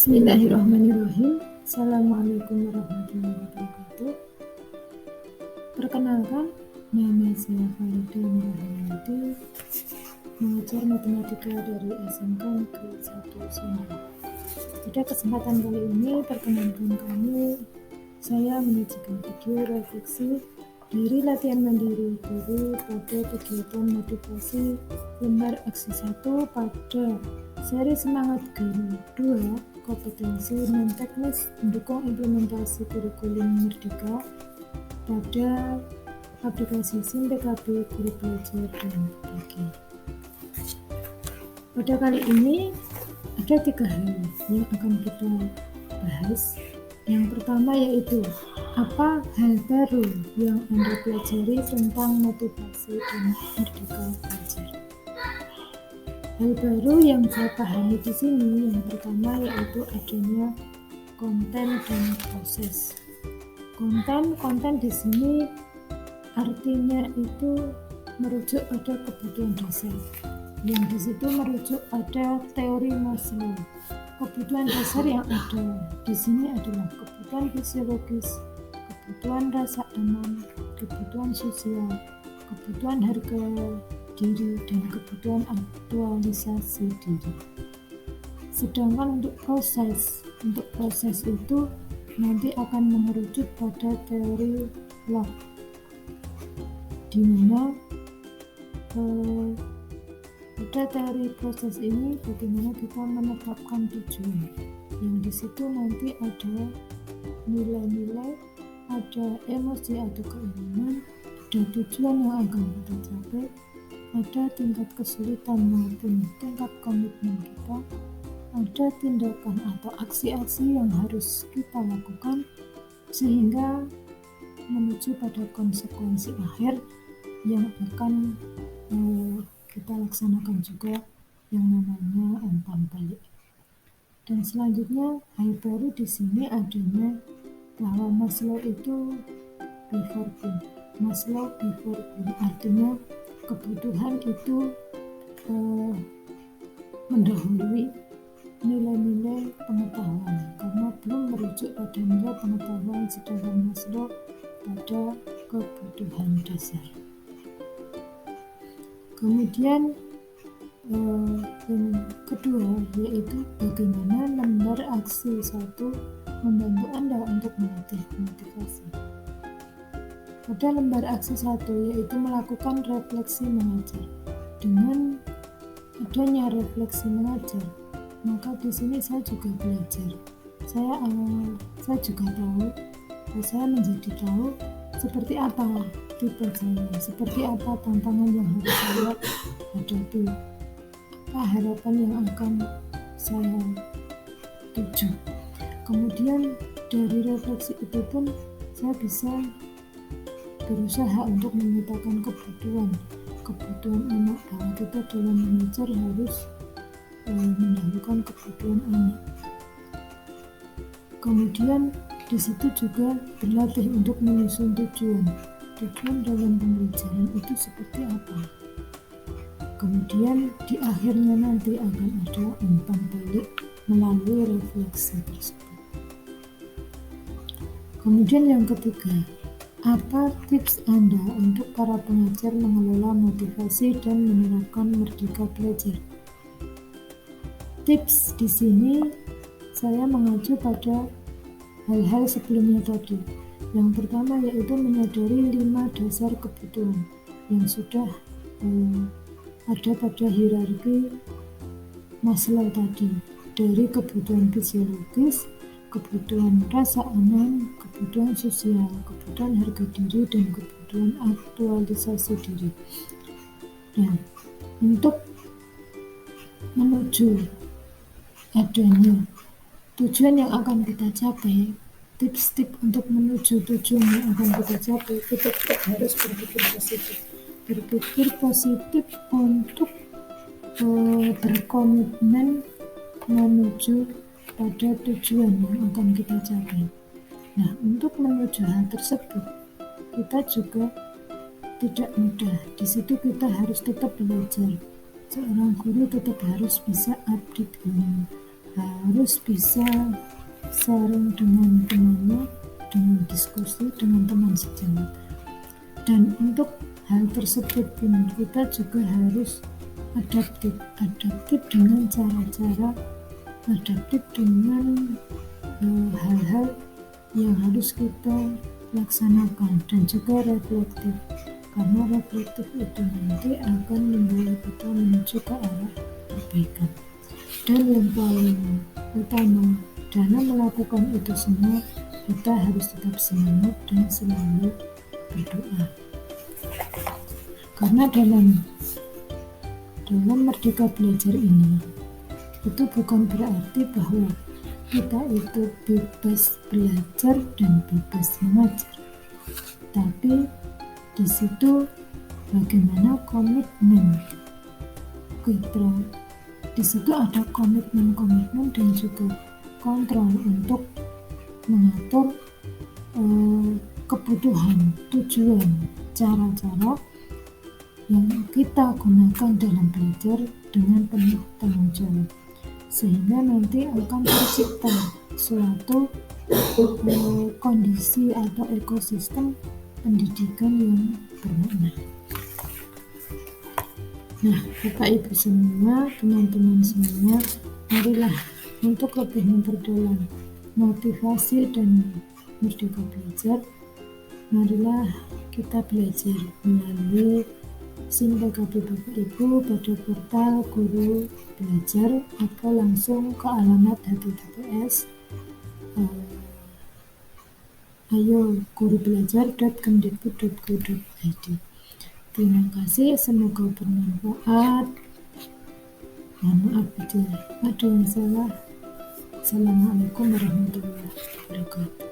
Bismillahirrahmanirrahim. Assalamualaikum warahmatullahi wabarakatuh. Perkenalkan, nama saya Farida Nurhayati, mengajar matematika dari SMK Negeri 1 Sumbar. Pada kesempatan kali ini, perkenalkan kami, saya menyajikan video refleksi dari latihan mandiri guru pada kegiatan motivasi lembar aksi 1 pada seri Semangat Guru 2, kompetensi non-teknis mendukung implementasi kurikulum Merdeka pada aplikasi SIM PKB Guru Belajar dan Berbagi. Pada kali ini ada 3 hal yang akan kita bahas. Yang pertama yaitu apa hal baru yang Anda pelajari tentang motivasi dan Merdeka Belajar. Hal baru yang saya pahami di sini yang pertama yaitu adanya konten dan proses. Konten di sini artinya itu merujuk pada kebutuhan dasar. Yang di situ merujuk pada teori Maslow. Kebutuhan dasar yang ada di sini adalah kebutuhan fisiologis, kebutuhan rasa aman, kebutuhan sosial, kebutuhan harga diri, dan kebutuhan aktualisasi diri. Sedangkan untuk proses itu nanti akan mengerucut pada teori Locke, di mana pada teori proses ini bagaimana kita menetapkan tujuan. Yang di situ nanti ada nilai-nilai, ada emosi atau keinginan, ada tujuan yang akan kita capai, ada tingkat kesulitan maupun tingkat komitmen kita, ada tindakan atau aksi-aksi yang harus kita lakukan sehingga menuju pada konsekuensi akhir yang akan kita laksanakan juga yang namanya umpan balik. Dan selanjutnya hal baru di sini adanya bahwa Maslow itu before being. Maslow before being artinya kebutuhan itu mendahului nilai-nilai pengetahuan karena belum merujuk pada nilai pengetahuan, sedangkan Maslow pada kebutuhan dasar. Kemudian yang kedua yaitu bagaimana lembar aksi 1 membantu Anda untuk melatih motivasi. Pada lembar aksi 1 yaitu melakukan refleksi mengajar. Dengan adanya refleksi mengajar, maka di sini saya juga belajar. Saya juga tahu, saya menjadi tahu seperti apa tipe saya, seperti apa tantangan yang harus saya hadapi, apa harapan yang akan saya tuju. Kemudian dari refleksi itu pun saya bisa berusaha untuk memetakan kebutuhan anak, bahwa kita dalam mengajar harus mendahulukan kebutuhan anak. Kemudian di situ juga berlatih untuk menyusun tujuan dalam pembelajaran itu seperti apa. Kemudian di akhirnya nanti akan ada umpan balik melalui refleksi tersebut. Kemudian yang ketiga, apa tips Anda untuk para pengajar mengelola motivasi dan menerapkan Merdeka Belajar? Tips di sini saya mengacu pada hal-hal sebelumnya tadi. Yang pertama yaitu menyadari 5 dasar kebutuhan yang sudah ada pada hierarki Maslow tadi, dari kebutuhan fisiologis, kebutuhan rasa aman, kebutuhan sosial, kebutuhan harga diri, dan kebutuhan aktualisasi diri. Nah, untuk menuju adanya tujuan yang akan kita capai, tips-tips untuk menuju tujuan yang akan kita capai, kita harus berpikir positif untuk berkomitmen menuju pada tujuan yang akan kita capai. Nah, untuk menuju hal tersebut, kita juga tidak mudah. Di situ kita harus tetap belajar. Seorang guru tetap harus bisa update ilmu, harus bisa sharing dengan temannya, dengan diskusi dengan teman sejawat. Dan untuk hal tersebut pun kita juga harus adaptif dengan cara-cara adaptif dengan hal-hal yang harus kita laksanakan, dan juga reflektif, karena reflektif itu nanti akan membawa kita menuju ke arah perbaikan. Dan yang paling utama dalam melakukan itu semua, kita harus tetap semangat dan selalu berdoa, karena dalam Merdeka Belajar ini itu bukan berarti bahwa kita itu bebas belajar dan bebas mengajar, tapi di situ bagaimana komitmen kita. Di situ ada komitmen dan juga kontrol untuk mengatur kebutuhan, tujuan, cara-cara yang kita gunakan dalam belajar dengan penuh tanggung jawab, sehingga nanti akan tercipta suatu kondisi atau ekosistem pendidikan yang bermakna. Nah, Bapak Ibu semua, teman-teman semua, marilah untuk lebih memperdalam motivasi dan Merdeka Belajar, marilah kita belajar melalui SIMPKB Bapak Ibu pada portal Guru Belajar, atau langsung ke alamat https ayogurubelajar.kemdikbud.go.id. Terima kasih, semoga bermanfaat. Mohon maaf bila ada yang salah. Assalamualaikum warahmatullahi wabarakatuh.